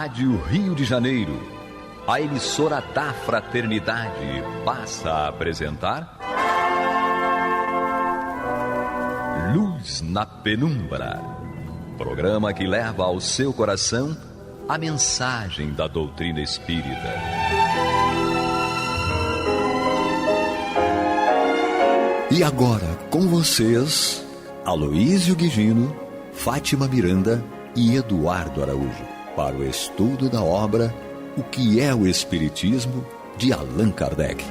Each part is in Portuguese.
Rádio Rio de Janeiro, a emissora da Fraternidade, passa a apresentar Luz na Penumbra, programa que leva ao seu coração a mensagem da doutrina espírita. E agora, com vocês, Aloísio Guigino, Fátima Miranda e Eduardo Araújo, para o estudo da obra O que é o Espiritismo, de Allan Kardec.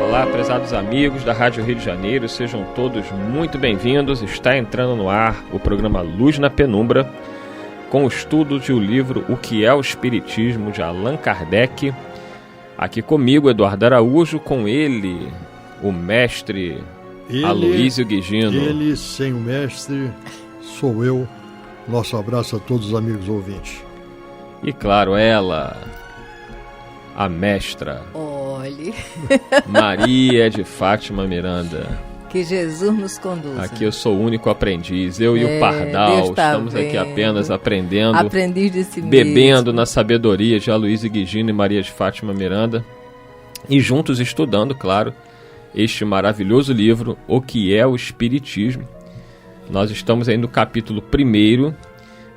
Olá, prezados amigos da Rádio Rio de Janeiro, sejam todos muito bem-vindos. Está entrando no ar o programa Luz na Penumbra, com o estudo de o livro O que é o Espiritismo, de Allan Kardec. Aqui comigo, Eduardo Araújo, com ele, o mestre Aloísio Guigino. Ele, sem o mestre, sou eu. Nosso abraço a todos os amigos ouvintes. E claro, ela, a mestra. Olhe. Maria de Fátima Miranda. Que Jesus nos conduza. Aqui eu sou o único aprendiz, eu e o Pardal, estamos aqui apenas aprendendo. Aprendiz de si bebendo mesmo. na sabedoria de Aloísio Guigino e Maria de Fátima Miranda. E juntos estudando, claro, este maravilhoso livro, O que é o Espiritismo. Nós estamos aí no capítulo 1º,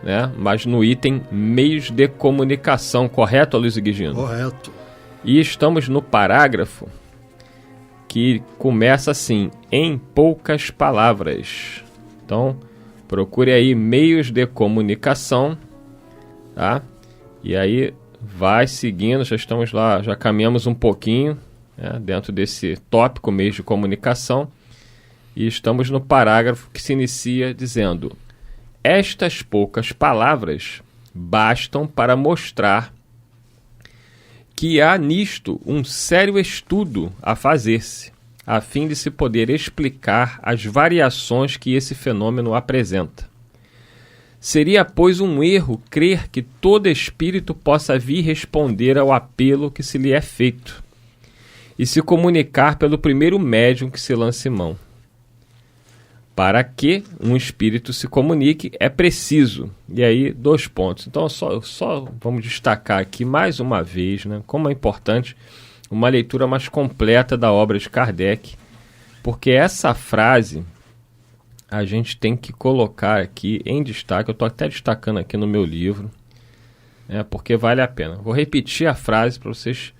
né? Mas no item Meios de Comunicação, correto, Aloísio Guigino? Correto. E estamos no parágrafo que começa assim, em poucas palavras. Então, procure aí meios de comunicação, tá? E aí vai seguindo, já estamos lá, já caminhamos um pouquinho, né, dentro desse tópico, meios de comunicação, e estamos no parágrafo que se inicia dizendo: estas poucas palavras bastam para mostrar que há nisto um sério estudo a fazer-se, a fim de se poder explicar as variações que esse fenômeno apresenta. Seria, pois, um erro crer que todo espírito possa vir responder ao apelo que se lhe é feito e se comunicar pelo primeiro médium que se lance mão. Para que um espírito se comunique, é preciso. E aí, 2 pontos. Então, só vamos destacar aqui mais uma vez, né, como é importante uma leitura mais completa da obra de Kardec, porque essa frase a gente tem que colocar aqui em destaque. Eu estou até destacando aqui no meu livro, né, porque vale a pena. Vou repetir a frase para vocês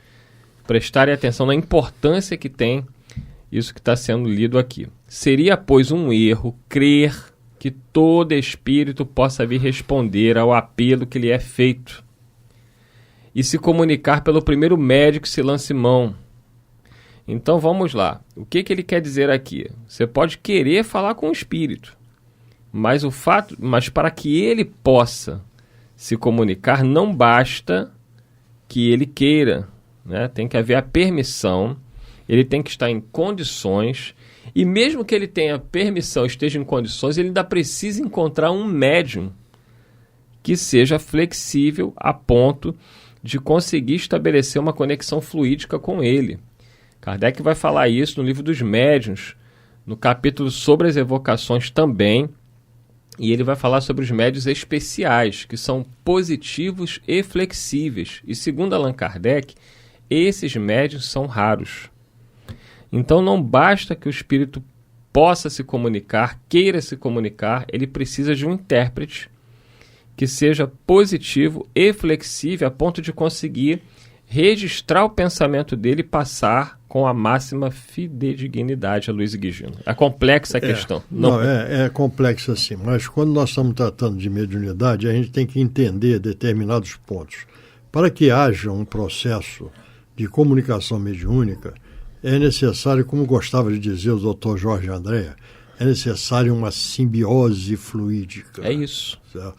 prestarem atenção na importância que tem isso que está sendo lido aqui. Seria, pois, um erro crer que todo espírito possa vir responder ao apelo que lhe é feito e se comunicar pelo primeiro médium que se lance mão. Então vamos lá. O que ele quer dizer aqui? Você pode querer falar com o espírito, mas para que ele possa se comunicar, não basta que ele queira, né? Tem que haver a permissão. Ele tem que estar em condições, e mesmo que ele tenha permissão, esteja em condições, ele ainda precisa encontrar um médium que seja flexível a ponto de conseguir estabelecer uma conexão fluídica com ele. Kardec vai falar isso no livro dos médiuns, no capítulo sobre as evocações também, e ele vai falar sobre os médiuns especiais, que são positivos e flexíveis. E segundo Allan Kardec, esses médiuns são raros. Então não basta que o espírito possa se comunicar, queira se comunicar, ele precisa de um intérprete que seja positivo e flexível a ponto de conseguir registrar o pensamento dele e passar com a máxima fidedignidade, Aloísio Guigino. É complexa a questão. Não, é complexa sim, mas quando nós estamos tratando de mediunidade, a gente tem que entender determinados pontos. Para que haja um processo de comunicação mediúnica, é necessário, como gostava de dizer o Dr. Jorge Andréa, é necessário uma simbiose fluídica. É isso. Certo?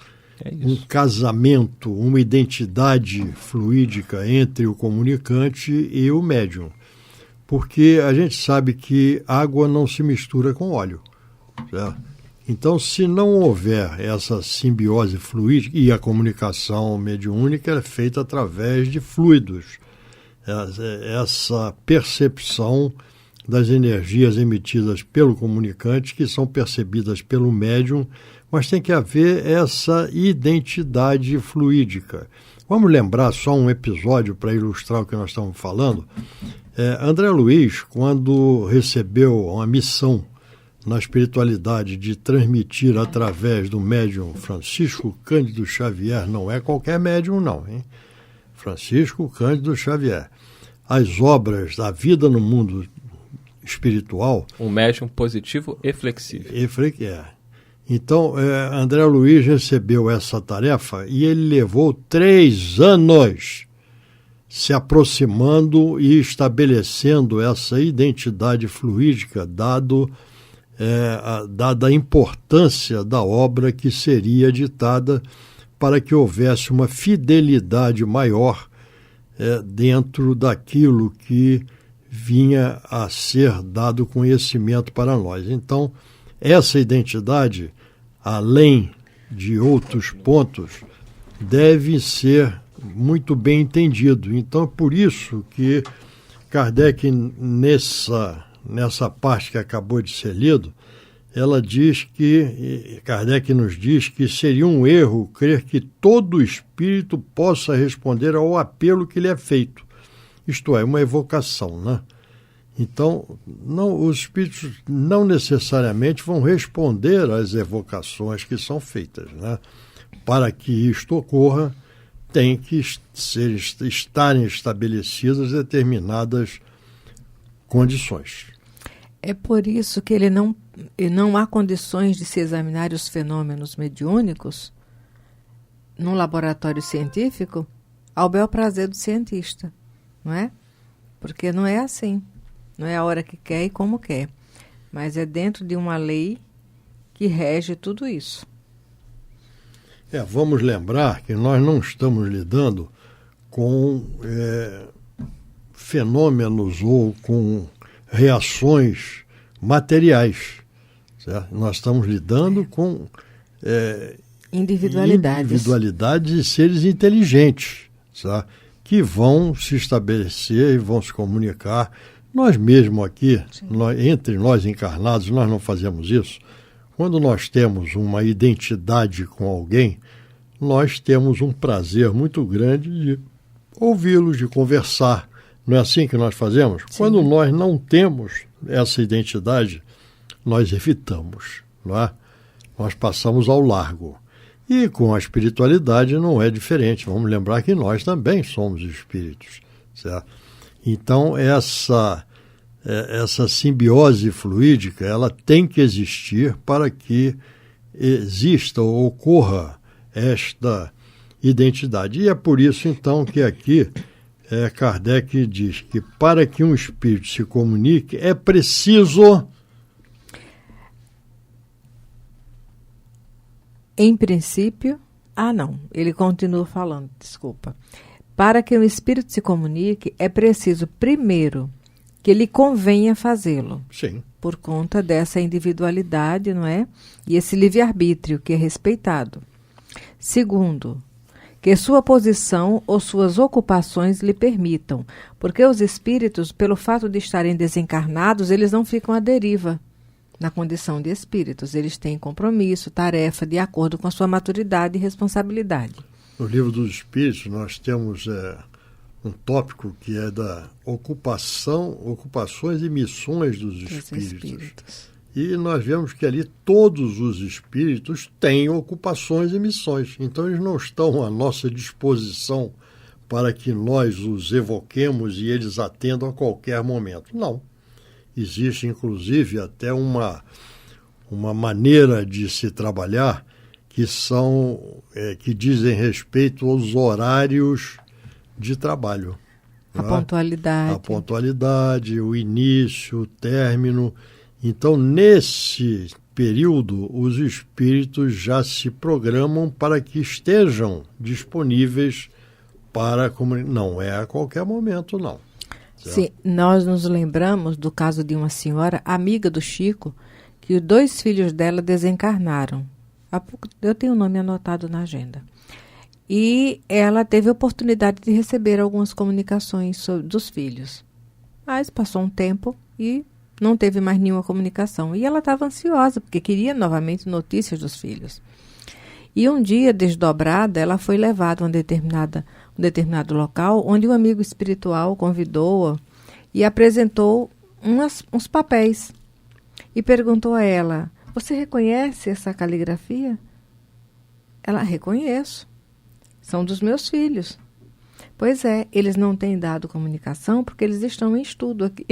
Um casamento, uma identidade fluídica entre o comunicante e o médium. Porque a gente sabe que água não se mistura com óleo. Certo? Então, se não houver essa simbiose fluídica, e a comunicação mediúnica é feita através de fluidos, essa percepção das energias emitidas pelo comunicante, que são percebidas pelo médium, mas tem que haver essa identidade fluídica. Vamos lembrar só um episódio para ilustrar o que nós estamos falando. André Luiz, quando recebeu uma missão na espiritualidade de transmitir através do médium Francisco Cândido Xavier, não é qualquer médium não, hein? Francisco Cândido Xavier, as obras da vida no mundo espiritual. Um médium positivo e flexível. Então, André Luiz recebeu essa tarefa e ele levou 3 anos se aproximando e estabelecendo essa identidade fluídica, dada a importância da obra que seria ditada para que houvesse uma fidelidade maior dentro daquilo que vinha a ser dado conhecimento para nós. Então, essa identidade, além de outros pontos, deve ser muito bem entendido. Então, é por isso que Kardec, nessa parte que acabou de ser lido, Kardec nos diz que seria um erro crer que todo espírito possa responder ao apelo que lhe é feito. Isto é, uma evocação, né? Então, os espíritos não necessariamente vão responder às evocações que são feitas, né? Para que isto ocorra, tem que estarem estabelecidas determinadas condições. É por isso que não há condições de se examinar os fenômenos mediúnicos num laboratório científico ao bel prazer do cientista, não é? Porque não é assim. Não é a hora que quer e como quer. Mas é dentro de uma lei que rege tudo isso. Vamos lembrar que nós não estamos lidando com fenômenos ou com reações materiais. Certo? Nós estamos lidando com individualidades de seres inteligentes, certo? Que vão se estabelecer e vão se comunicar. Nós mesmo aqui, entre nós encarnados, nós não fazemos isso. Quando nós temos uma identidade com alguém, nós temos um prazer muito grande de ouvi-los, de conversar. Não é assim que nós fazemos? Sim. Quando nós não temos essa identidade, nós evitamos, não é? Nós passamos ao largo. E com a espiritualidade não é diferente. Vamos lembrar que nós também somos espíritos, certo? Então, essa simbiose fluídica, ela tem que existir para que exista ou ocorra esta identidade. E é por isso, então, que aqui Kardec diz que para que um espírito se comunique é preciso... Em princípio... ele continua falando, desculpa. Para que um espírito se comunique, é preciso, primeiro, que lhe convenha fazê-lo. Sim. Por conta dessa individualidade, não é? E esse livre-arbítrio que é respeitado. Segundo, que sua posição ou suas ocupações lhe permitam. Porque os espíritos, pelo fato de estarem desencarnados, eles não ficam à deriva na condição de espíritos. Eles têm compromisso, tarefa, de acordo com a sua maturidade e responsabilidade. No Livro dos Espíritos, nós temos um tópico que é da ocupações e missões dos espíritos. E nós vemos que ali todos os espíritos têm ocupações e missões. Então, eles não estão à nossa disposição para que nós os evoquemos e eles atendam a qualquer momento. Não. Existe, inclusive, até uma maneira de se trabalhar que dizem respeito aos horários de trabalho. A pontualidade. A pontualidade, o início, o término. Então, nesse período, os espíritos já se programam para que estejam disponíveis para a comunidade. Não é a qualquer momento, não. Certo? Sim, nós nos lembramos do caso de uma senhora, amiga do Chico, que 2 filhos dela desencarnaram. Eu tenho o nome anotado na agenda. E ela teve a oportunidade de receber algumas comunicações dos filhos. Mas passou um tempo e não teve mais nenhuma comunicação. E ela estava ansiosa, porque queria novamente notícias dos filhos. E um dia, desdobrada, ela foi levada a um determinado local, onde um amigo espiritual convidou-a e apresentou uns papéis. E perguntou a ela: você reconhece essa caligrafia? Ela: reconheço. São dos meus filhos. Pois é, eles não têm dado comunicação porque eles estão em estudo aqui.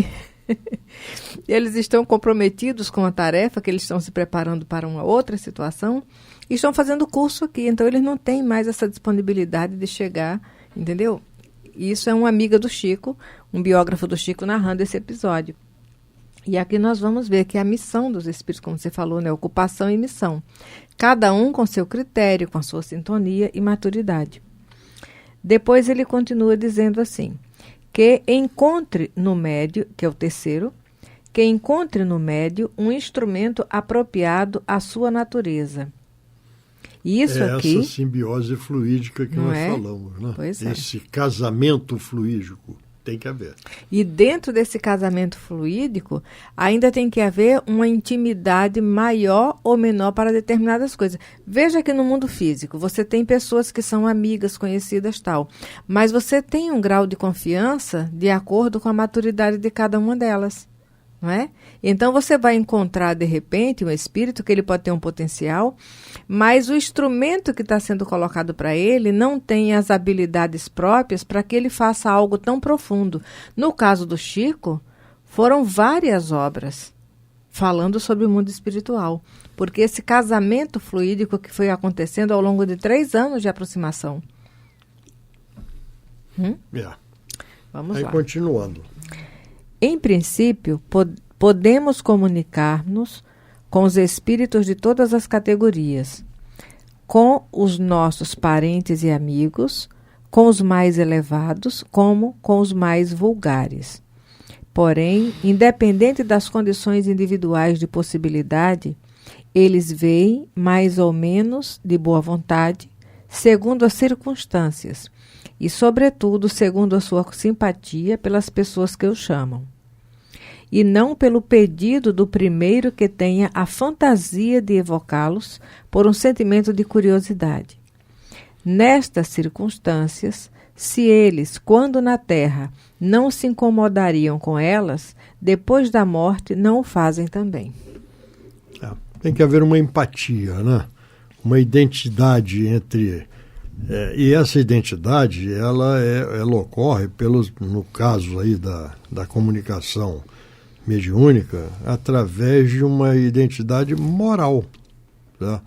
Eles estão comprometidos com a tarefa, que eles estão se preparando para uma outra situação e estão fazendo curso aqui. Então, eles não têm mais essa disponibilidade de chegar, entendeu? Isso é uma amiga do Chico, um biógrafo do Chico, narrando esse episódio. E aqui nós vamos ver que a missão dos espíritos, como você falou, né? Ocupação e missão. Cada um com seu critério, com a sua sintonia e maturidade. Depois ele continua dizendo assim: que encontre no médio, que é o terceiro, que encontre no médio um instrumento apropriado à sua natureza. E isso aqui... essa simbiose fluídica que nós falamos, né? Pois esse casamento fluídico tem que haver. E dentro desse casamento fluídico, ainda tem que haver uma intimidade maior ou menor para determinadas coisas. Veja que no mundo físico, você tem pessoas que são amigas, conhecidas, tal. Mas você tem um grau de confiança de acordo com a maturidade de cada uma delas. Não é? Então você vai encontrar de repente um espírito que ele pode ter um potencial, mas o instrumento que está sendo colocado para ele não tem as habilidades próprias para que ele faça algo tão profundo. No caso do Chico, foram várias obras falando sobre o mundo espiritual, porque esse casamento fluídico que foi acontecendo ao longo de 3 anos de aproximação. Vamos aí lá. Continuando. Em princípio, podemos comunicar-nos com os espíritos de todas as categorias, com os nossos parentes e amigos, com os mais elevados, como com os mais vulgares. Porém, independente das condições individuais de possibilidade, eles veem, mais ou menos de boa vontade, segundo as circunstâncias, e, sobretudo, segundo a sua simpatia pelas pessoas que o chamam. E não pelo pedido do primeiro que tenha a fantasia de evocá-los por um sentimento de curiosidade. Nestas circunstâncias, se eles, quando na terra, não se incomodariam com elas, depois da morte não o fazem também. Tem que haver uma empatia, né? Uma identidade entre... e essa identidade, ela ocorre, no caso aí da comunicação mediúnica, através de uma identidade moral. Tá?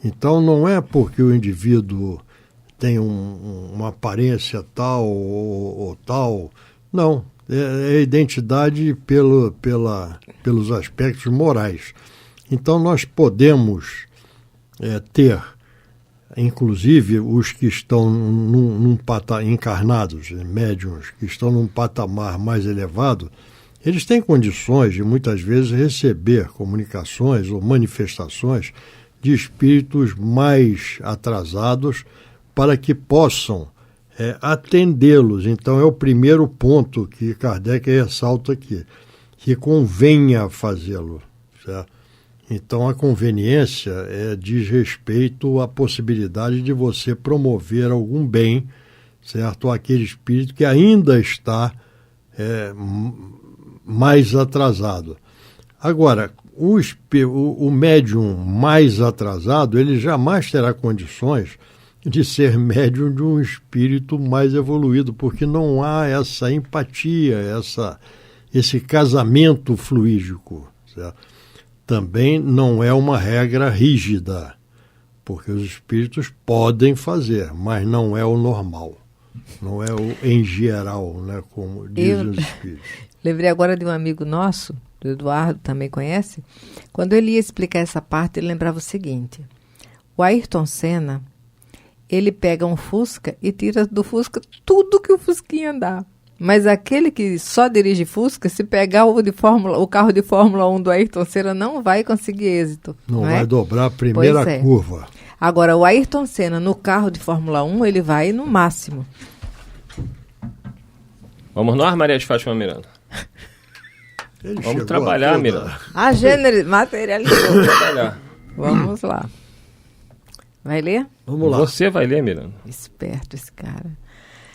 Então, não é porque o indivíduo tem uma aparência tal ou tal. Não, é identidade pelos aspectos morais. Então, nós podemos ter, inclusive os que estão num patamar, encarnados, médiuns, que estão num patamar mais elevado, eles têm condições de muitas vezes receber comunicações ou manifestações de espíritos mais atrasados para que possam atendê-los. Então é o primeiro ponto que Kardec ressalta aqui, que convenha fazê-lo, certo? Então, a conveniência diz respeito à possibilidade de você promover algum bem, certo? Aquele espírito que ainda está mais atrasado. Agora, o médium mais atrasado, ele jamais terá condições de ser médium de um espírito mais evoluído, porque não há essa empatia, esse casamento fluídico, certo? Também não é uma regra rígida, porque os espíritos podem fazer, mas não é o normal, não é o em geral, né, como dizem os espíritos. Lembrei agora de um amigo nosso, do Eduardo, também conhece, quando ele ia explicar essa parte, ele lembrava o seguinte: o Ayrton Senna, ele pega um Fusca e tira do Fusca tudo que o Fusquinha dá. Mas aquele que só dirige Fusca, se pegar o carro de Fórmula 1 do Ayrton Senna, não vai conseguir êxito. Não vai dobrar a primeira curva. Agora, o Ayrton Senna no carro de Fórmula 1, ele vai no máximo. Vamos no ar, Maria de Fátima Miranda? Ele Vamos trabalhar, Miranda. A gênero materializou. Vamos trabalhar. Vamos lá. Vai ler? Vamos lá. Você vai ler, Miranda. Esperto esse cara.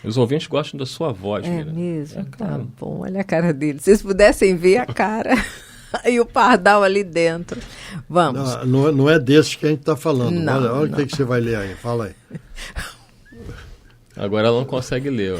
Os ouvintes gostam da sua voz, É Miranda. mesmo? claro. Tá bom, olha a cara dele. Se vocês pudessem ver a cara e o pardal ali dentro. Vamos. Não é desses que a gente está falando. Não, olha não. o que você vai ler aí. Fala aí. Agora ela não consegue ler, ó.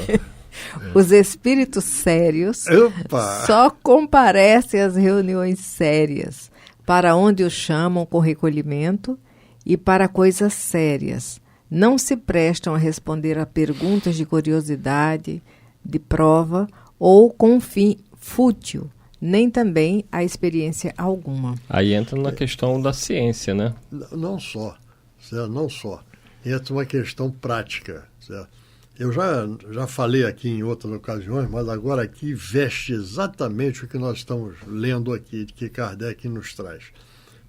Os espíritos sérios Opa! só comparecem às reuniões sérias, para onde os chamam com recolhimento e para coisas sérias. Não se prestam a responder a perguntas de curiosidade, de prova ou com fim fútil, nem também a experiência alguma. Aí entra na questão da ciência, né? Não só, certo? Não só. Entra uma questão prática, certo? Eu já falei aqui em outras ocasiões, mas agora aqui veste exatamente o que nós estamos lendo aqui, que Kardec nos traz.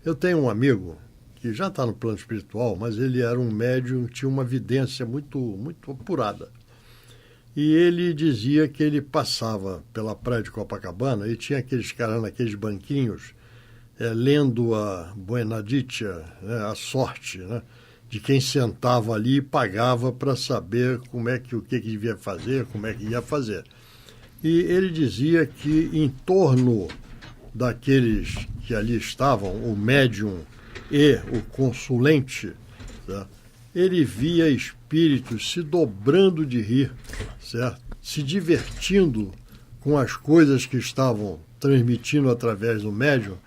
Eu tenho um amigo que já está no plano espiritual, mas ele era um médium, tinha uma vidência muito, muito apurada. E ele dizia que ele passava pela praia de Copacabana e tinha aqueles caras naqueles banquinhos, lendo a Buenadicha, né, a sorte, né, de quem sentava ali e pagava para saber o que devia fazer, como é que ia fazer. E ele dizia que em torno daqueles que ali estavam, o médium e o consulente, certo? Ele via espíritos se dobrando de rir, certo? Se divertindo com as coisas que estavam transmitindo através do médium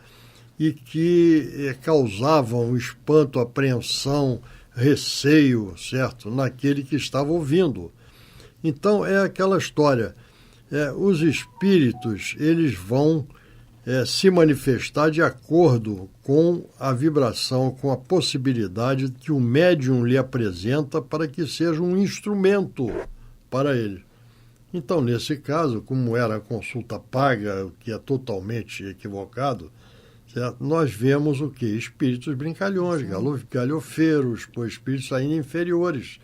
e que causavam espanto, apreensão, receio, certo? Naquele que estava ouvindo. Então, é aquela história. Os espíritos, eles vão se manifestar de acordo com a vibração, com a possibilidade que o médium lhe apresenta para que seja um instrumento para ele. Então, nesse caso, como era a consulta paga, o que é totalmente equivocado, certo? Nós vemos o quê? Espíritos brincalhões, galhofeiros, espíritos ainda inferiores,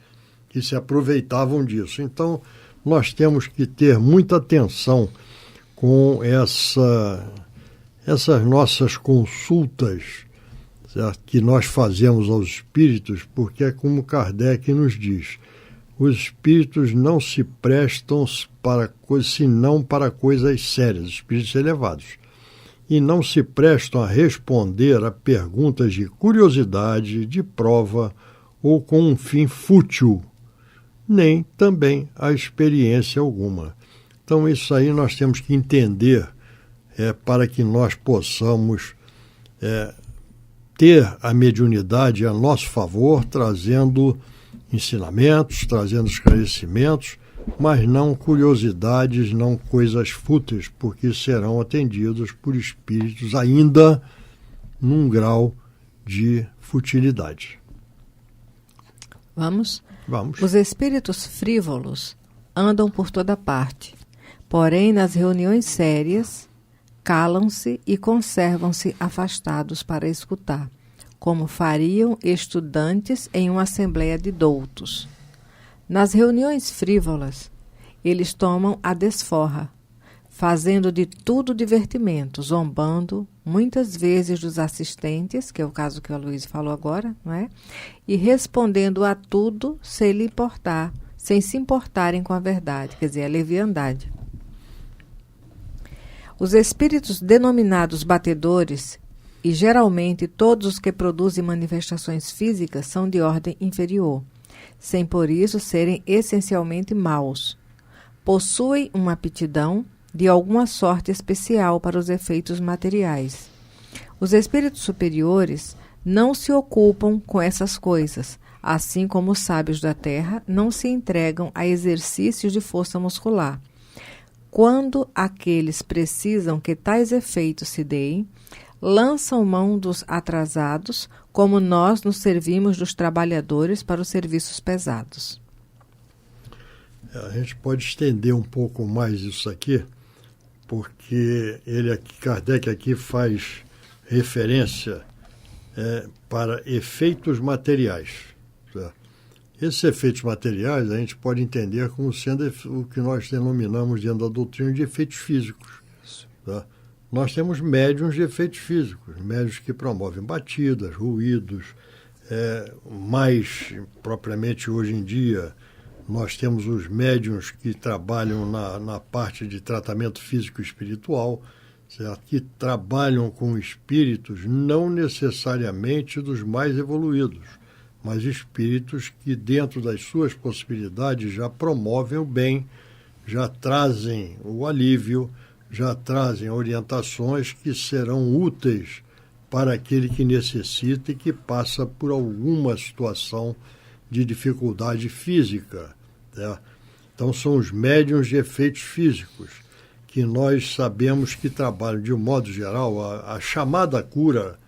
que se aproveitavam disso. Então, nós temos que ter muita atenção com essas nossas consultas, certo? Que nós fazemos aos espíritos, porque é como Kardec nos diz, os espíritos não se prestam senão para coisas sérias, espíritos elevados, e não se prestam a responder a perguntas de curiosidade, de prova ou com um fim fútil, nem também a experiência alguma. Então isso aí nós temos que entender para que nós possamos ter a mediunidade a nosso favor, trazendo ensinamentos, trazendo esclarecimentos, mas não curiosidades, não coisas fúteis, porque serão atendidos por espíritos ainda num grau de futilidade. Vamos? Vamos. Os espíritos frívolos andam por toda parte, porém nas reuniões sérias calam-se e conservam-se afastados para escutar, como fariam estudantes em uma assembleia de doutos. Nas reuniões frívolas, eles tomam a desforra, fazendo de tudo divertimento, zombando muitas vezes dos assistentes, que é o caso que o Luiz falou agora, não é? E respondendo a tudo sem lhe importar, sem se importarem com a verdade, quer dizer, a leviandade. Os espíritos denominados batedores, e geralmente todos os que produzem manifestações físicas, são de ordem inferior, sem por isso serem essencialmente maus. Possuem uma aptidão de alguma sorte especial para os efeitos materiais. Os espíritos superiores não se ocupam com essas coisas, assim como os sábios da terra não se entregam a exercícios de força muscular. Quando aqueles precisam que tais efeitos se deem, lançam mão dos atrasados, como nós nos servimos dos trabalhadores para os serviços pesados. A gente pode estender um pouco mais isso aqui, porque Kardec aqui faz referência para efeitos materiais. Certo? Esses efeitos materiais a gente pode entender como sendo o que nós denominamos dentro da doutrina de efeitos físicos. Tá? nós temos médiuns de efeitos físicos, médiuns que promovem batidas, ruídos, mais propriamente hoje em dia, nós temos os médiuns que trabalham na parte de tratamento físico e espiritual, certo? Que trabalham com espíritos não necessariamente dos mais evoluídos, mas espíritos que, dentro das suas possibilidades, já promovem o bem, já trazem o alívio, já trazem orientações que serão úteis para aquele que necessita e que passa por alguma situação de dificuldade física. Né? Então, são os médiuns de efeitos físicos, que nós sabemos que trabalham, de um modo geral, a chamada cura,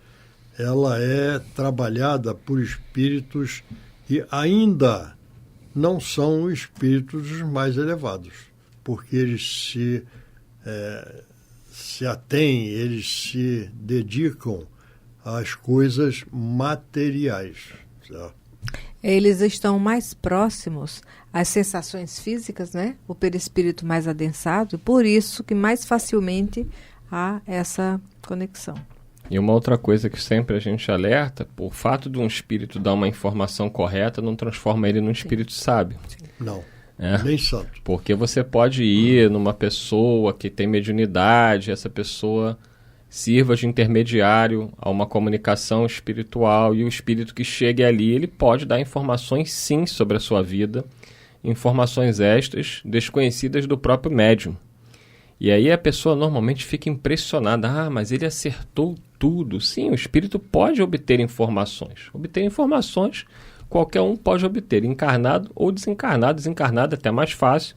ela é trabalhada por espíritos que ainda não são espíritos mais elevados, porque eles se atêm, eles se dedicam às coisas materiais. Certo? Eles estão mais próximos às sensações físicas, né? O perispírito mais adensado, e por isso que mais facilmente há essa conexão. E uma outra coisa que sempre a gente alerta, o fato de um espírito dar uma informação correta não transforma ele num espírito sábio. Não. Nem santo. Porque você pode ir numa pessoa que tem mediunidade, essa pessoa sirva de intermediário a uma comunicação espiritual, e o espírito que chegue ali, ele pode dar informações sim sobre a sua vida, informações extras, desconhecidas do próprio médium. E aí a pessoa normalmente fica impressionada, mas ele acertou tudo. Sim, o espírito pode obter informações. Obter informações qualquer um pode obter, encarnado ou desencarnado. Desencarnado é até mais fácil,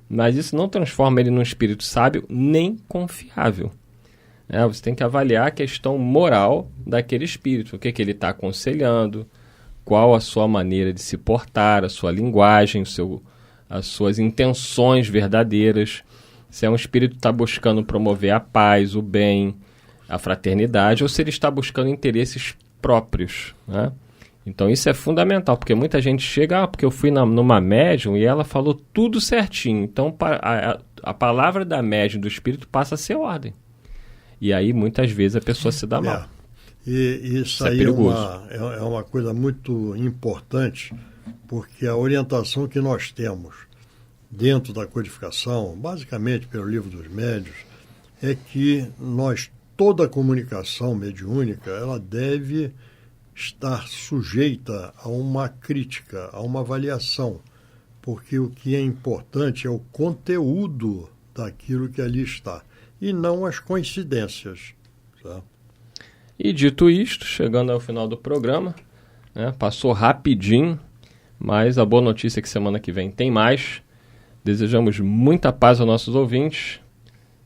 mas isso não transforma ele num espírito sábio nem confiável. Você tem que avaliar a questão moral daquele espírito, o que ele está aconselhando, qual a sua maneira de se portar, a sua linguagem, as suas intenções verdadeiras, se é um espírito que está buscando promover a paz, o bem, a fraternidade, ou se ele está buscando interesses próprios, né? Então isso é fundamental, porque muita gente chega, porque eu fui numa médium e ela falou tudo certinho, então a palavra da médium do espírito passa a ser ordem. E aí muitas vezes a pessoa se dá mal. E isso aí é uma coisa muito importante, porque a orientação que nós temos dentro da codificação, basicamente pelo Livro dos Médiuns, é que toda a comunicação mediúnica, ela deve estar sujeita a uma crítica, a uma avaliação, porque o que é importante é o conteúdo daquilo que ali está, e não as coincidências. Tá? E dito isto, chegando ao final do programa, passou rapidinho, mas a boa notícia é que semana que vem tem mais. Desejamos muita paz aos nossos ouvintes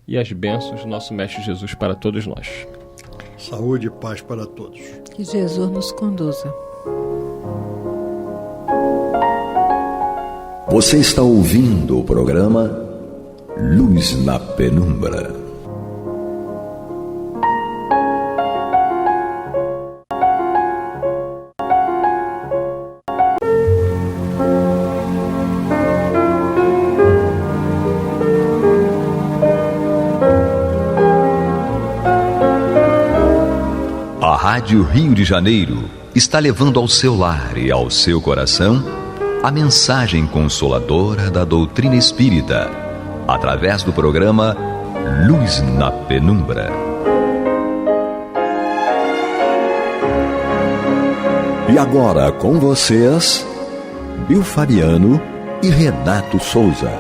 e as bênçãos do nosso Mestre Jesus para todos nós. Saúde e paz para todos. Que Jesus nos conduza. Você está ouvindo o programa Luz na Penumbra. A Rádio Rio de Janeiro está levando ao seu lar e ao seu coração a mensagem consoladora da doutrina espírita, através do programa Luz na Penumbra. E agora com vocês, Bill Fabiano e Renato Souza,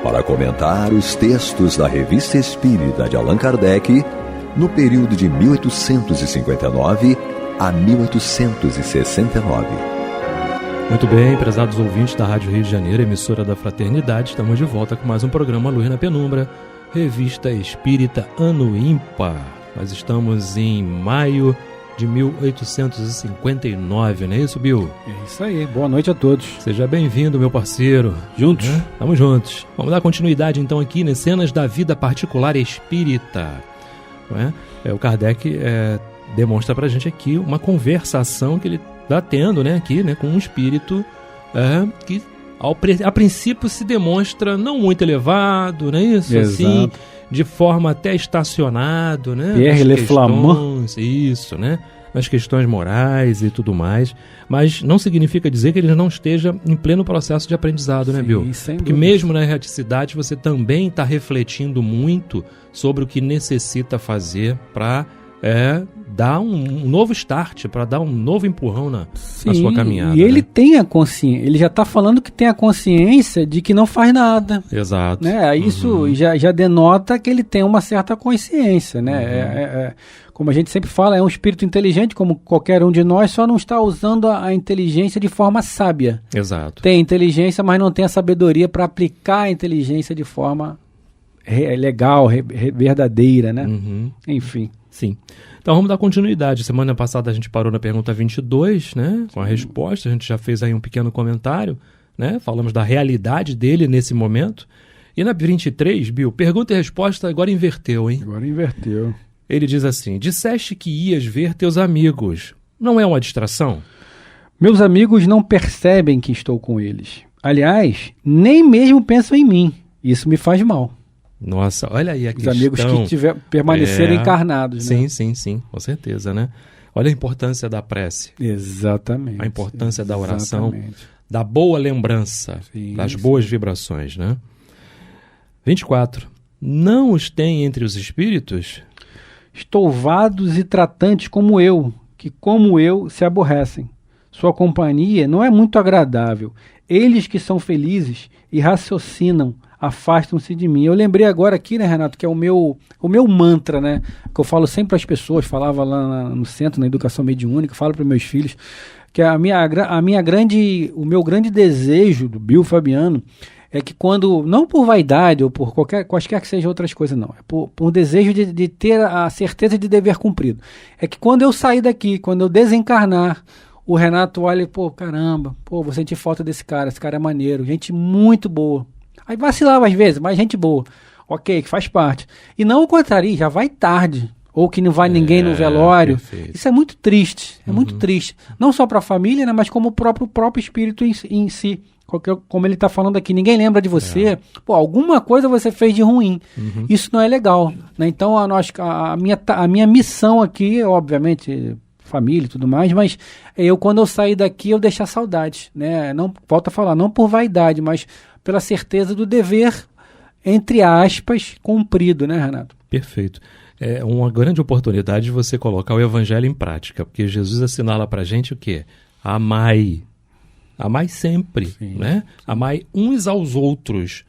para comentar os textos da Revista Espírita de Allan Kardec no período de 1859 a 1869. Muito bem, prezados ouvintes da Rádio Rio de Janeiro, emissora da Fraternidade, estamos de volta com mais um programa Luz na Penumbra, Revista Espírita Ano Ímpar. Nós estamos em maio de 1859, não é isso, Bill? É isso aí, boa noite a todos. Seja bem-vindo, meu parceiro. Juntos? Estamos juntos. Vamos dar continuidade então aqui nas cenas da vida particular espírita. O Kardec demonstra pra gente aqui uma conversação que ele está tendo, aqui, com um espírito que a princípio se demonstra não muito elevado, não é isso? Exato. Assim, de forma até estacionado, né? Pierre Le Flamand. Isso, né? Nas questões morais e tudo mais, mas não significa dizer que ele não esteja em pleno processo de aprendizado, né, Bill? Porque mesmo na erraticidade você também está refletindo muito sobre o que necessita fazer para dar um novo start, para dar um novo empurrão na sua caminhada. E ele tem a consciência, ele já está falando que tem a consciência de que não faz nada. Exato. Né? Isso já denota que ele tem uma certa consciência, né? Como a gente sempre fala, é um espírito inteligente, como qualquer um de nós, só não está usando a inteligência de forma sábia. Exato. Tem inteligência, mas não tem a sabedoria para aplicar a inteligência de forma legal, verdadeira, né? Enfim. Sim. Então vamos dar continuidade. Semana passada a gente parou na pergunta 22, né? Com a resposta, a gente já fez aí um pequeno comentário, né? Falamos da realidade dele nesse momento. E na 23, Bill, pergunta e resposta agora inverteu, hein? Agora inverteu. Ele diz assim: disseste que ias ver teus amigos. Não é uma distração? Meus amigos não percebem que estou com eles. Aliás, nem mesmo pensam em mim. Isso me faz mal. Nossa, olha aí a questão. Os amigos que permaneceram encarnados, né? Sim, com certeza, né? Olha a importância da prece. Exatamente. A importância da oração, da boa lembrança, das boas vibrações, né? 24. Não os tem entre os espíritos? Estouvados e tratantes como eu, que como eu se aborrecem. Sua companhia não é muito agradável. Eles que são felizes e raciocinam, afastam-se de mim. Eu lembrei agora aqui, né, Renato, que é o meu mantra, né, que eu falo sempre para as pessoas, falava lá no centro, na educação mediúnica, falo para meus filhos, que o meu grande desejo do Bill Fabiano é que quando, não por vaidade ou por quaisquer que sejam outras coisas, não, é por desejo de ter a certeza de dever cumprido. É que quando eu sair daqui, quando eu desencarnar, o Renato olha e, caramba, vou sentir falta desse cara, esse cara é maneiro, gente muito boa. Aí vacilava às vezes, mas gente boa. Ok, que faz parte. E não o contrário, já vai tarde. Ou que não vai ninguém no velório. Perfeito. Isso é muito triste. É muito triste. Não só para a família, né, mas como o próprio espírito em si. Como ele está falando aqui, ninguém lembra de você. Alguma coisa você fez de ruim. Isso não é legal. Né? Então a minha missão aqui, obviamente, família e tudo mais, mas quando eu sair daqui, eu deixar saudade. Né? Não, volto a falar, não por vaidade, mas pela certeza do dever, entre aspas, cumprido, né, Renato? Perfeito. É uma grande oportunidade de você colocar o evangelho em prática, porque Jesus assinala para a gente o quê? Amai. Amai sempre, né? Sim. Amai uns aos outros,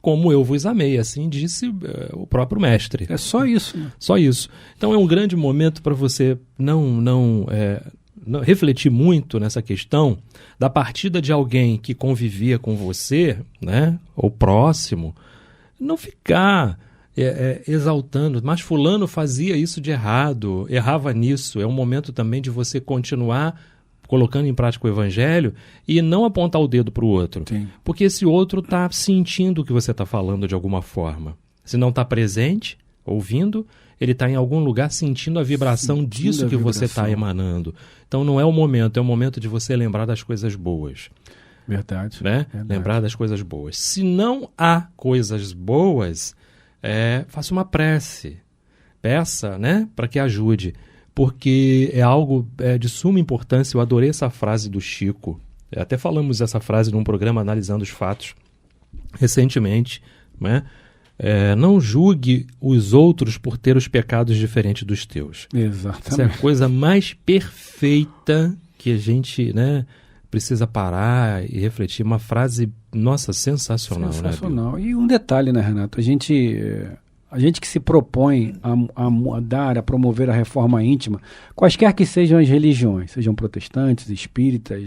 como eu vos amei, assim disse o próprio mestre. É só isso. Né? Só isso. Então é um grande momento para você não refletir muito nessa questão da partida de alguém que convivia com você, né, ou próximo, não ficar exaltando, mas fulano fazia isso de errado, errava nisso. É um momento também de você continuar colocando em prática o evangelho e não apontar o dedo para o outro. Sim. Porque esse outro está sentindo o que você está falando de alguma forma. Se não está presente, ouvindo, ele está em algum lugar sentindo a vibração disso que você está emanando. Então não é o momento, é o momento de você lembrar das coisas boas. Verdade. Né? Verdade. Lembrar das coisas boas. Se não há coisas boas, faça uma prece. Peça, né, para que ajude. Porque é algo de suma importância. Eu adorei essa frase do Chico. Até falamos essa frase num programa Analisando os Fatos recentemente, né? Não julgue os outros por ter os pecados diferentes dos teus. Exatamente. Essa é a coisa mais perfeita que a gente, né, precisa parar e refletir. Uma frase, nossa, sensacional. Sensacional. Né, e um detalhe, né, Renato? A gente que se propõe a promover a reforma íntima, quaisquer que sejam as religiões, sejam protestantes, espíritas,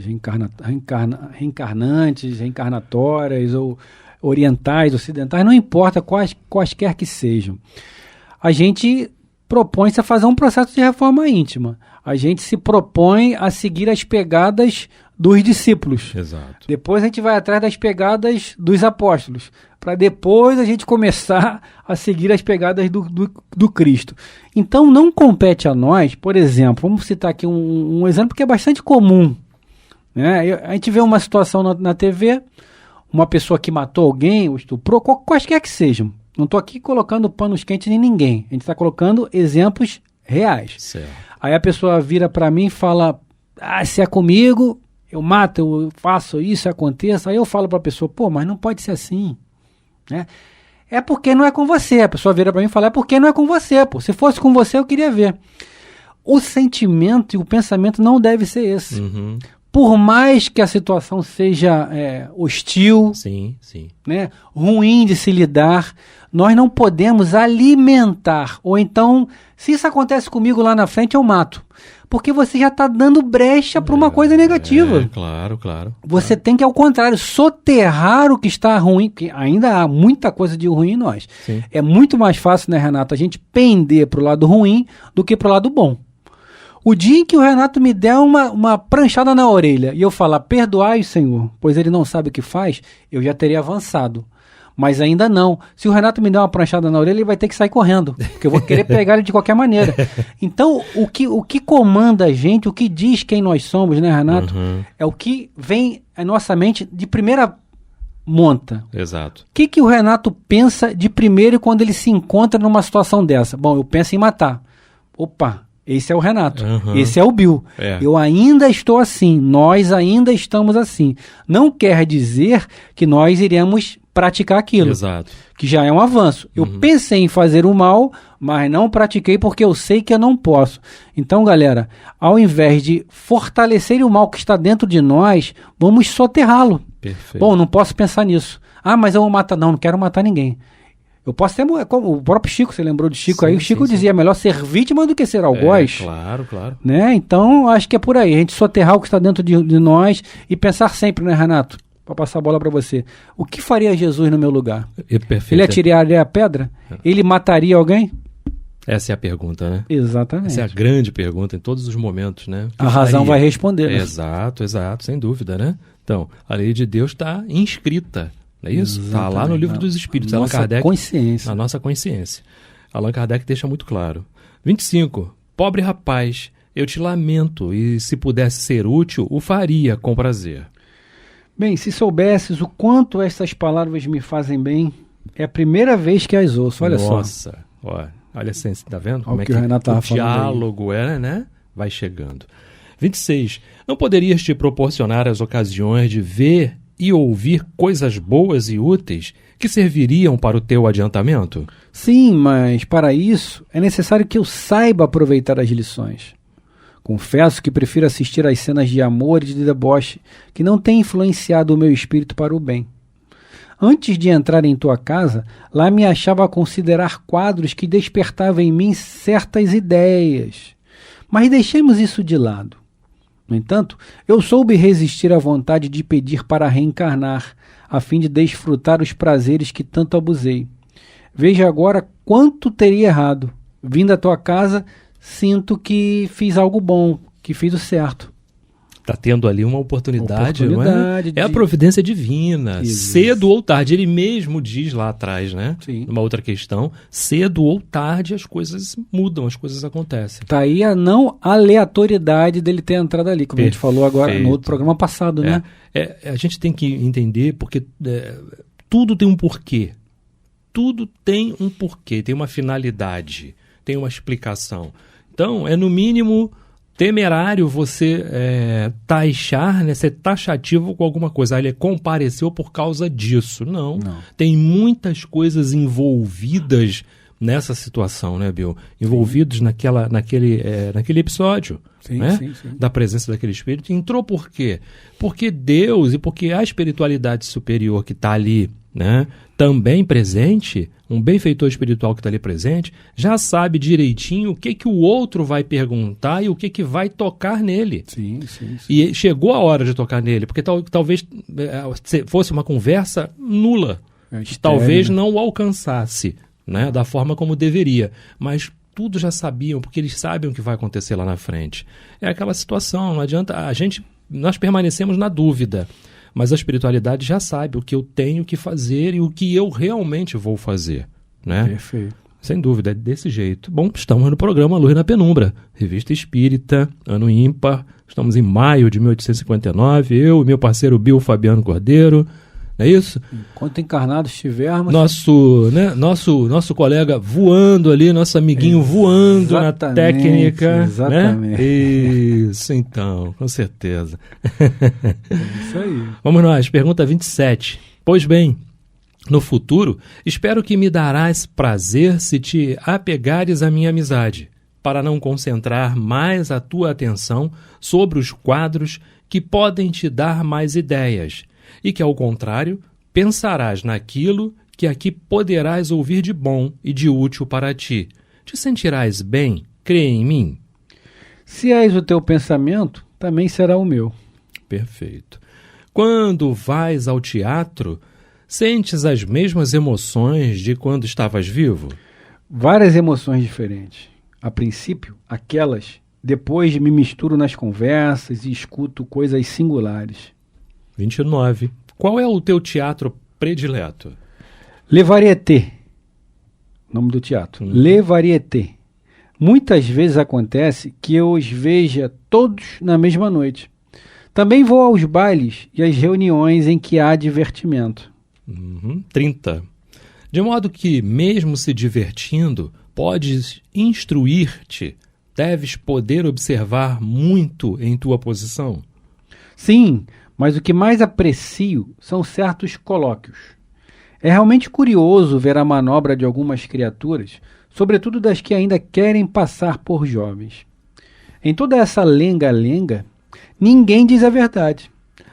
reencarnantes, reencarnatórias ou orientais, ocidentais, não importa quaisquer que sejam. A gente propõe-se a fazer um processo de reforma íntima. A gente se propõe a seguir as pegadas dos discípulos. Exato. Depois a gente vai atrás das pegadas dos apóstolos, para depois a gente começar a seguir as pegadas do Cristo. Então não compete a nós, por exemplo, vamos citar aqui um exemplo que é bastante comum. Né? A gente vê uma situação na TV, uma pessoa que matou alguém, ou estuprou, quaisquer que sejam, Não estou aqui colocando panos quentes em ninguém. A gente está colocando exemplos reais. Certo. Aí a pessoa vira para mim e fala, se é comigo, eu mato, eu faço isso, aconteça. Aí eu falo para a pessoa, mas não pode ser assim, né? É porque não é com você. A pessoa vira para mim e fala, é porque não é com você, pô. Se fosse com você, eu queria ver. O sentimento e o pensamento não deve ser esse. Uhum. Por mais que a situação seja hostil, Sim, sim. né, ruim de se lidar, nós não podemos alimentar. Ou então, se isso acontece comigo lá na frente, eu mato. Porque você já está dando brecha para uma coisa negativa. Claro, claro. Você tem que, ao contrário, soterrar o que está ruim, porque ainda há muita coisa de ruim em nós. Sim. É muito mais fácil, né, Renato, a gente pender para o lado ruim do que para o lado bom. O dia em que o Renato me der uma pranchada na orelha e eu falar, perdoai, Senhor, pois ele não sabe o que faz, eu já teria avançado. Mas ainda não. Se o Renato me der uma pranchada na orelha, ele vai ter que sair correndo, porque eu vou querer pegar ele de qualquer maneira. Então, o que comanda a gente, o que diz quem nós somos, né, Renato, é o que vem à nossa mente de primeira monta. Exato. O que o Renato pensa de primeiro quando ele se encontra numa situação dessa? Bom, eu penso em matar. Opa, esse é o Renato, esse é o Bill. Eu ainda estou assim, nós ainda estamos assim. Não quer dizer que nós iremos praticar aquilo. Exato. Que já é um avanço. Eu pensei em fazer o mal, mas não pratiquei porque eu sei que eu não posso. Então, galera, ao invés de fortalecer o mal que está dentro de nós, vamos soterrá-lo. Perfeito. Bom, não posso pensar nisso. Mas eu vou matar. Não quero matar ninguém. Eu posso ter, como o próprio Chico, você lembrou de Chico, aí o Chico dizia, melhor ser vítima do que ser algoz. Claro, claro. Né? Então, acho que é por aí, a gente soterrar o que está dentro de nós e pensar sempre, né, Renato? Para passar a bola para você. O que faria Jesus no meu lugar? Perfeito. Ele atiraria a pedra? Ele mataria alguém? Essa é a pergunta, né? Exatamente. Essa é a grande pergunta em todos os momentos, né? A razão vai responder. Né? Exato, sem dúvida, né? Então, a lei de Deus está inscrita. Não é isso? Está lá no Livro dos Espíritos. Na nossa consciência. Na nossa consciência. Allan Kardec deixa muito claro. 25. Pobre rapaz, eu te lamento, e se pudesse ser útil, o faria com prazer. Bem, se soubesses o quanto essas palavras me fazem bem, é a primeira vez que as ouço. Olha só. Nossa, olha assim, tá vendo? Como é que o Renato o diálogo né? Vai chegando. 26. Não poderias te proporcionar as ocasiões de ver e ouvir coisas boas e úteis que serviriam para o teu adiantamento? Sim, mas para isso é necessário que eu saiba aproveitar as lições. Confesso que prefiro assistir às cenas de amor e de deboche que não têm influenciado o meu espírito para o bem. Antes de entrar em tua casa, lá me achava a considerar quadros que despertavam em mim certas ideias. Mas deixemos isso de lado. No entanto, eu soube resistir à vontade de pedir para reencarnar, a fim de desfrutar os prazeres que tanto abusei. Veja agora quanto teria errado. Vindo à tua casa, sinto que fiz algo bom, que fiz o certo. Está tendo ali uma oportunidade, não é? De... É a providência divina. Isso. Cedo ou tarde, ele mesmo diz lá atrás, né? Sim. Numa outra questão, cedo ou tarde as coisas mudam, as coisas acontecem. Está aí a não aleatoriedade dele ter entrado ali, como a gente falou agora no outro programa passado, né? A gente tem que entender, porque tudo tem um porquê. Tudo tem um porquê, tem uma finalidade, tem uma explicação. Então, é no mínimo temerário você taxar, né, ser taxativo com alguma coisa. Ele compareceu por causa disso. Não. Tem muitas coisas envolvidas nessa situação, né, Bill? Envolvidos naquele episódio. Sim, né? sim. Da presença daquele espírito. Entrou por quê? Porque Deus e porque a espiritualidade superior que está ali, né, também presente, um benfeitor espiritual que está ali presente, já sabe direitinho o que o outro vai perguntar e o que vai tocar nele. Sim. E chegou a hora de tocar nele, porque talvez fosse uma conversa nula. Talvez não o alcançasse, né, da forma como deveria. Mas tudo já sabiam, porque eles sabem o que vai acontecer lá na frente. É aquela situação, não adianta, nós permanecemos na dúvida. Mas a espiritualidade já sabe o que eu tenho que fazer e o que eu realmente vou fazer, né? Perfeito. Sem dúvida, é desse jeito. Bom, estamos no programa Luz na Penumbra, Revista Espírita, ano ímpar. Estamos em maio de 1859, eu e meu parceiro Bill Fabiano Cordeiro, não é isso? Enquanto encarnados estivermos... Nosso colega voando ali, nosso amiguinho voando na técnica. Exatamente. Né? Isso, então, com certeza. Isso aí. Vamos nós, pergunta 27. Pois bem, no futuro, espero que me darás prazer se te apegares à minha amizade, para não concentrar mais a tua atenção sobre os quadros que podem te dar mais ideias, e que, ao contrário, pensarás naquilo que aqui poderás ouvir de bom e de útil para ti. Te sentirás bem, crê em mim. Se és o teu pensamento, também será o meu. Perfeito. Quando vais ao teatro, sentes as mesmas emoções de quando estavas vivo? Várias emoções diferentes. A princípio, aquelas, depois me misturo nas conversas e escuto coisas singulares. 29. Qual é o teu teatro predileto? Le Varieté. Nome do teatro. Le Varieté. Muitas vezes acontece que eu os veja todos na mesma noite. Também vou aos bailes e às reuniões em que há divertimento. 30. De modo que, mesmo se divertindo, podes instruir-te, deves poder observar muito em tua posição. Sim, mas o que mais aprecio são certos colóquios. É realmente curioso ver a manobra de algumas criaturas, sobretudo das que ainda querem passar por jovens. Em toda essa lenga-lenga, ninguém diz a verdade.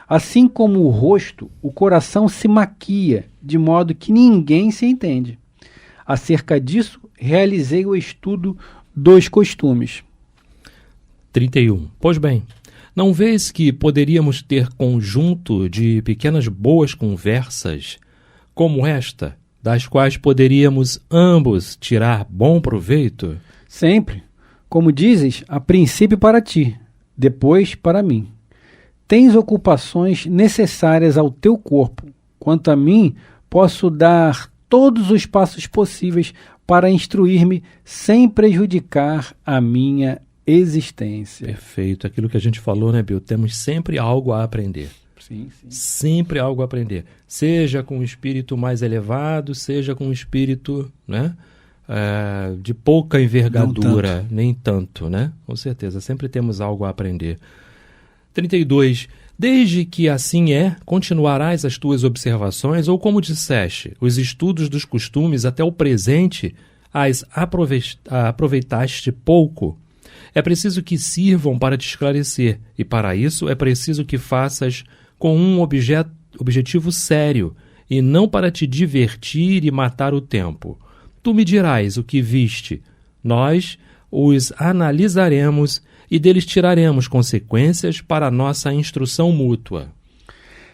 Assim como o rosto, o coração se maquia, de modo que ninguém se entende. Acerca disso, realizei o estudo dos costumes. 31. Pois bem, não vês que poderíamos ter conjunto de pequenas boas conversas, como esta, das quais poderíamos ambos tirar bom proveito? Sempre. Como dizes, a princípio para ti, depois para mim. Tens ocupações necessárias ao teu corpo. Quanto a mim, posso dar todos os passos possíveis para instruir-me sem prejudicar a minha existência. Perfeito. Aquilo que a gente falou, né, Bill? Temos sempre algo a aprender. Sim, sim. Sempre algo a aprender. Seja com um espírito mais elevado, seja com um espírito, né, de pouca envergadura, nem tanto, né? Com certeza, sempre temos algo a aprender. 32. Desde que assim é, continuarás as tuas observações, ou como disseste, os estudos dos costumes até o presente as aproveitaste pouco. É preciso que sirvam para te esclarecer, e para isso é preciso que faças com um objetivo sério, e não para te divertir e matar o tempo. Tu me dirás o que viste, nós os analisaremos e deles tiraremos consequências para a nossa instrução mútua.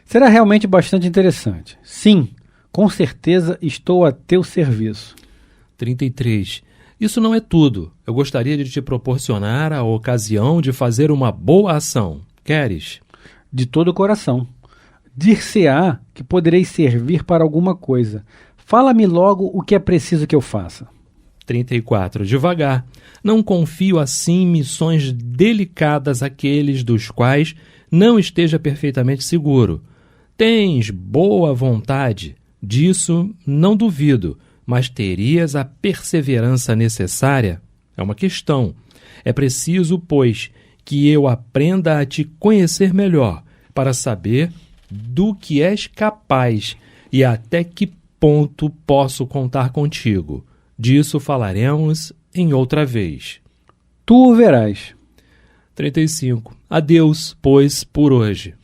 Será realmente bastante interessante. Sim, com certeza estou a teu serviço. 33. Isso não é tudo. Eu gostaria de te proporcionar a ocasião de fazer uma boa ação. Queres? De todo o coração. Dir-se-á que poderei servir para alguma coisa. Fala-me logo o que é preciso que eu faça. 34. Devagar. Não confio assim missões delicadas àqueles dos quais não esteja perfeitamente seguro. Tens boa vontade, disso não duvido, mas terias a perseverança necessária? É uma questão. É preciso, pois, que eu aprenda a te conhecer melhor, para saber do que és capaz e até que ponto posso contar contigo. Disso falaremos em outra vez. Tu o verás. 35. Adeus, pois, por hoje.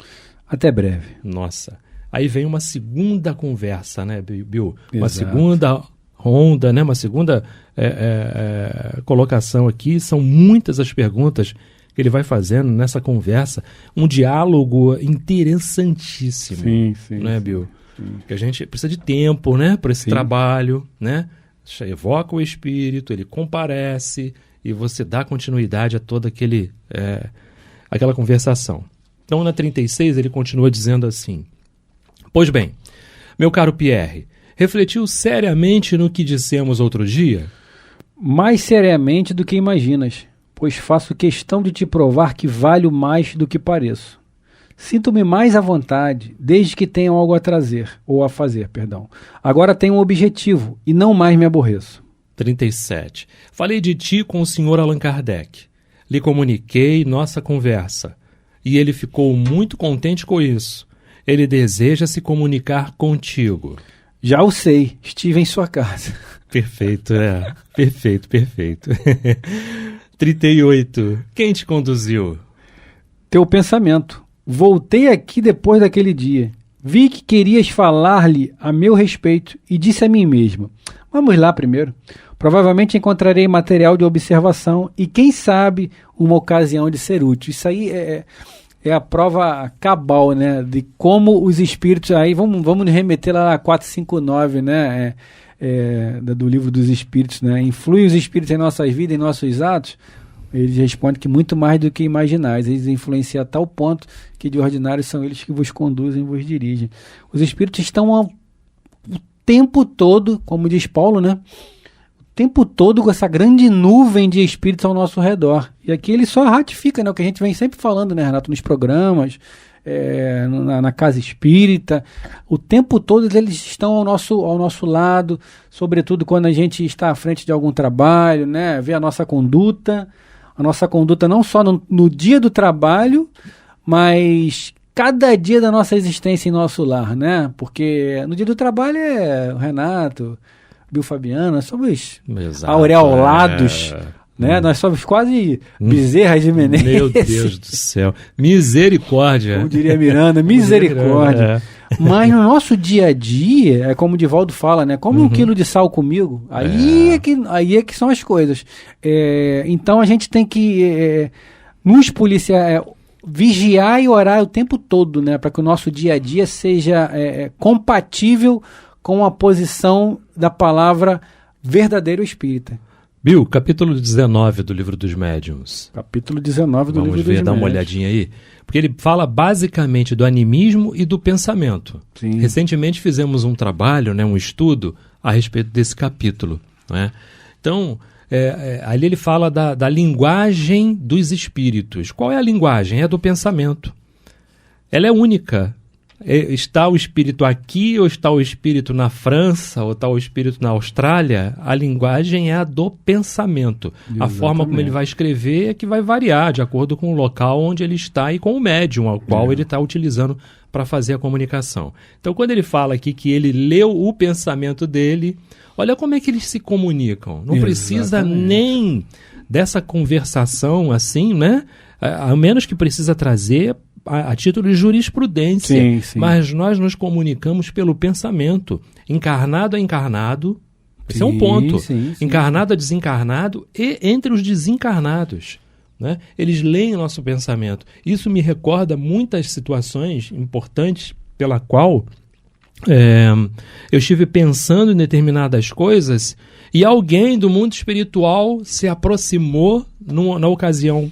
Até breve. Nossa. Aí vem uma segunda conversa, né, Bill? Uma Exato. segunda ronda, né? Uma segunda colocação aqui. São muitas as perguntas que ele vai fazendo nessa conversa. Um diálogo interessantíssimo. Sim, né, sim, Bill? sim. Que a gente precisa de tempo, né, para esse Sim. trabalho, né? Evoca o espírito, ele comparece e você dá continuidade a toda aquela conversação. Então, na 36, ele continua dizendo assim: Pois bem, meu caro Pierre, refletiu seriamente no que dissemos outro dia? Mais seriamente do que imaginas, pois faço questão de te provar que valho mais do que pareço. Sinto-me mais à vontade, desde que tenham algo a trazer, ou a fazer, perdão. Agora tenho um objetivo, e não mais me aborreço. 37. Falei de ti com o Sr. Allan Kardec. Lhe comuniquei nossa conversa, e ele ficou muito contente com isso. Ele deseja se comunicar contigo. Já o sei, estive em sua casa. Perfeito, perfeito. 38. Quem te conduziu? Teu pensamento. Voltei aqui depois daquele dia. Vi que querias falar-lhe a meu respeito e disse a mim mesmo: vamos lá primeiro. Provavelmente encontrarei material de observação e, quem sabe, uma ocasião de ser útil. Isso aí é a prova cabal, né? De como os espíritos... Aí vamos nos remeter lá a 459, né? Do Livro dos Espíritos, né? Influem os espíritos em nossas vidas, em nossos atos? Eles respondem que muito mais do que imaginais. Eles influenciam a tal ponto que, de ordinário, são eles que vos conduzem e vos dirigem. Os espíritos estão o tempo todo, como diz Paulo, né? O tempo todo com essa grande nuvem de espíritos ao nosso redor. E aqui ele só ratifica, né? O que a gente vem sempre falando, né, Renato? Nos programas, na casa espírita. O tempo todo eles estão ao nosso lado, sobretudo quando a gente está à frente de algum trabalho, né? Vê a nossa conduta não só no dia do trabalho, mas cada dia da nossa existência em nosso lar, né? Porque no dia do trabalho é o Renato, Bill Fabiano, nós somos aureolados, né? Nós somos quase Bezerra de Menezes. Meu Deus do céu. Misericórdia. Como diria Miranda, misericórdia. Mas no nosso dia a dia, é como o Divaldo fala, né? Come 1 quilo de sal comigo. Aí é que são as coisas. Então a gente tem que nos policiar, vigiar e orar o tempo todo, né? Para que o nosso dia a dia seja compatível com a posição da palavra verdadeiro espírita. Bill, capítulo 19 do Livro dos Médiuns. Capítulo 19 do Livro dos Médiuns. Vamos ver, dá uma olhadinha aí. Porque ele fala basicamente do animismo e do pensamento. Sim. Recentemente fizemos um trabalho, né, um estudo a respeito desse capítulo, né? Então, ali ele fala da linguagem dos espíritos. Qual é a linguagem? É a do pensamento. Ela é única. Está o espírito aqui, ou está o espírito na França, ou está o espírito na Austrália? A linguagem é a do pensamento. Exatamente. A forma como ele vai escrever é que vai variar de acordo com o local onde ele está e com o médium ao qual ele está utilizando para fazer a comunicação. Então, quando ele fala aqui que ele leu o pensamento dele, olha como é que eles se comunicam. Não precisa nem dessa conversação assim, né? A menos que precisa trazer a título de jurisprudência, sim. Mas nós nos comunicamos pelo pensamento, encarnado a encarnado, esse é um ponto, sim. Encarnado a desencarnado e entre os desencarnados, né? Eles leem o nosso pensamento. Isso me recorda muitas situações importantes pela qual eu estive pensando em determinadas coisas e alguém do mundo espiritual se aproximou na ocasião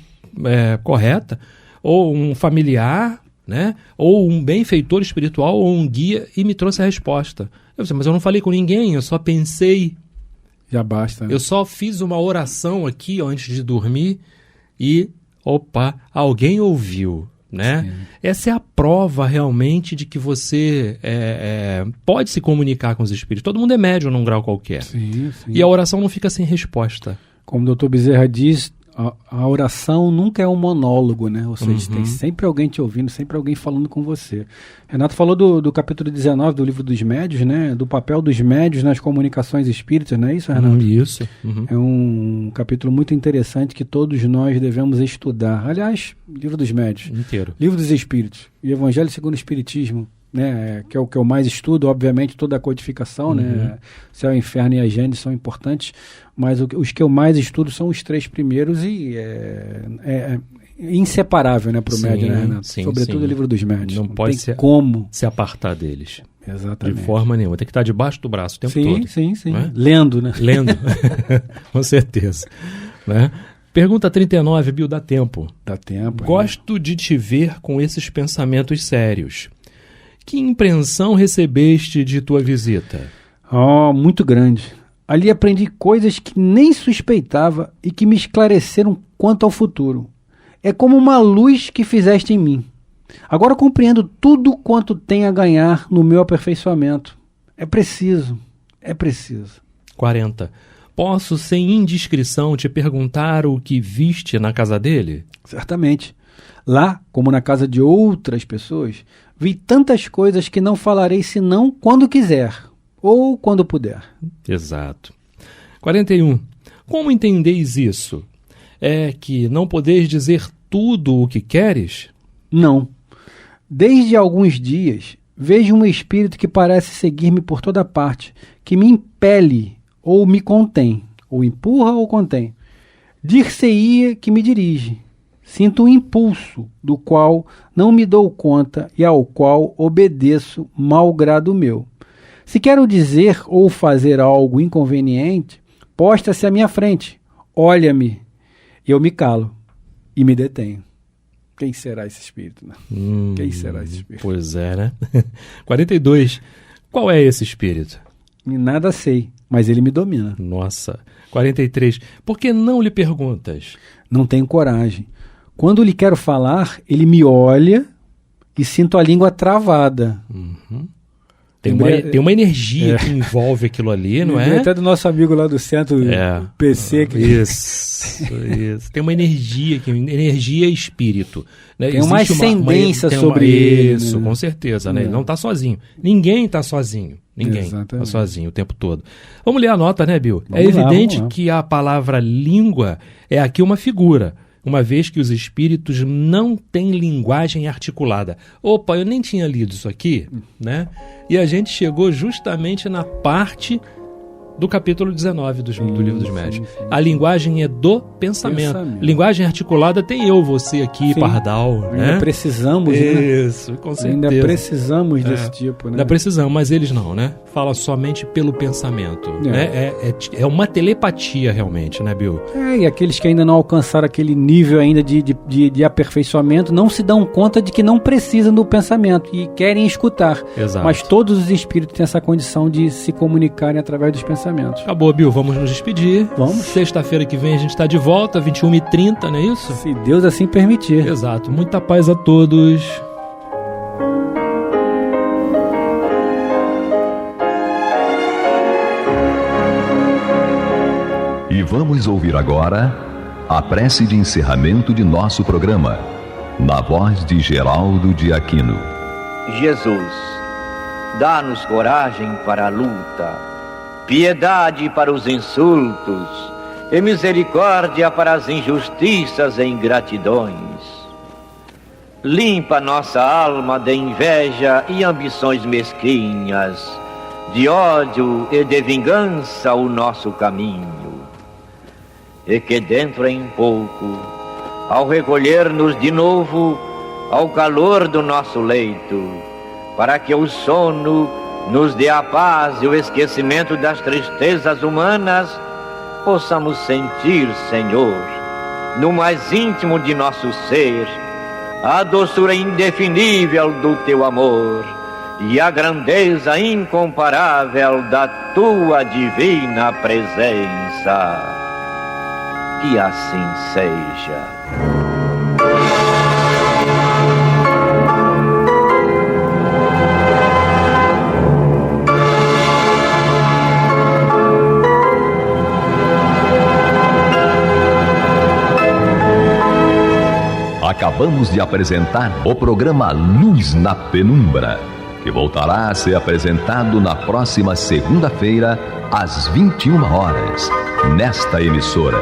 correta, ou um familiar, né? Ou um benfeitor espiritual, ou um guia, e me trouxe a resposta. Eu disse, mas eu não falei com ninguém, eu só pensei. Já basta. Né? Eu só fiz uma oração aqui antes de dormir e, alguém ouviu, né? Sim. Essa é a prova realmente de que você pode se comunicar com os espíritos. Todo mundo é médium num grau qualquer. Sim. E a oração não fica sem resposta. Como o Dr. Bezerra diz, a oração nunca é um monólogo, né? Ou seja, tem sempre alguém te ouvindo, sempre alguém falando com você. Renato falou do capítulo 19 do Livro dos Médiuns, né? Do papel dos médiuns nas comunicações espíritas, não é isso, Renato? Isso. É um capítulo muito interessante que todos nós devemos estudar. Aliás, Livro dos Médiuns. Inteiro. Livro dos Espíritos. E Evangelho segundo o Espiritismo, né? Que é o que eu mais estudo, obviamente, toda a codificação, né? Céu, Inferno e a Gênesis são importantes, mas os que eu mais estudo são os 3 primeiros e é inseparável, né, para o médium, né, Renato? Sobretudo o Livro dos Médiuns. Não pode se apartar deles. Exatamente. De forma nenhuma. Tem que estar debaixo do braço o tempo todo. Sim. Né? Lendo, né? Lendo. Com certeza. Né? Pergunta 39, Bill, dá tempo. Dá tempo. Gosto de te ver com esses pensamentos sérios. Que impressão recebeste de tua visita? Muito grande. Ali aprendi coisas que nem suspeitava e que me esclareceram quanto ao futuro. É como uma luz que fizeste em mim. Agora compreendo tudo quanto tem a ganhar no meu aperfeiçoamento. É preciso. 40. Posso, sem indiscrição, te perguntar o que viste na casa dele? Certamente. Lá, como na casa de outras pessoas, vi tantas coisas que não falarei senão quando quiser, ou quando puder. Exato. 41. Como entendeis isso? É que não podeis dizer tudo o que queres? Não. Desde alguns dias, vejo um espírito que parece seguir-me por toda parte, que me impele ou me contém, ou empurra ou contém. Dir-se-ia que me dirige. Sinto um impulso, do qual não me dou conta e ao qual obedeço mau grado meu. Se quero dizer ou fazer algo inconveniente, posta-se à minha frente, olha-me, eu me calo e me detenho. Quem será esse espírito? Né? Quem será esse espírito? Pois é, né? 42. Qual é esse espírito? Nada sei, mas ele me domina. Nossa. 43. Por que não lhe perguntas? Não tenho coragem. Quando lhe quero falar, ele me olha e sinto a língua travada. Uhum. Tem uma energia que envolve aquilo ali, não é? Até do nosso amigo lá do centro, PC. Isso. Tem uma energia, energia e espírito. Né? Tem uma ascendência sobre ele. Isso, com certeza. Né? Ele não está sozinho. Ninguém está sozinho. Ninguém está sozinho o tempo todo. Vamos ler a nota, né, Bill? É evidente que a palavra língua é aqui uma figura, uma vez que os espíritos não têm linguagem articulada. Opa, eu nem tinha lido isso aqui, né? E a gente chegou justamente na parte do capítulo 19 do Livro dos Médiuns. A linguagem é do pensamento. Linguagem articulada tem eu, você aqui, Pardal. Ainda precisamos, Isso, com certeza. Ainda precisamos desse tipo, né? Ainda precisamos, mas eles não, né? Fala somente pelo pensamento. Né? É uma telepatia, realmente, né, Bill? E aqueles que ainda não alcançaram aquele nível ainda de aperfeiçoamento não se dão conta de que não precisam do pensamento e querem escutar. Exato. Mas todos os espíritos têm essa condição de se comunicarem através dos pensamentos. Acabou, Bill. Vamos nos despedir. Vamos. Sexta-feira que vem a gente está de volta, 21h30, não é isso? Se Deus assim permitir. Exato. Muita paz a todos. E vamos ouvir agora a prece de encerramento de nosso programa, na voz de Geraldo de Aquino. Jesus, dá-nos coragem para a luta, piedade para os insultos e misericórdia para as injustiças e ingratidões. Limpa nossa alma de inveja e ambições mesquinhas, de ódio e de vingança o nosso caminho. E que dentro em pouco, ao recolher-nos de novo ao calor do nosso leito, para que o sono nos dê a paz e o esquecimento das tristezas humanas, possamos sentir, Senhor, no mais íntimo de nosso ser, a doçura indefinível do Teu amor e a grandeza incomparável da Tua divina presença. Que assim seja. Acabamos de apresentar o programa Luz na Penumbra, que voltará a ser apresentado na próxima segunda-feira, às 21 horas, nesta emissora.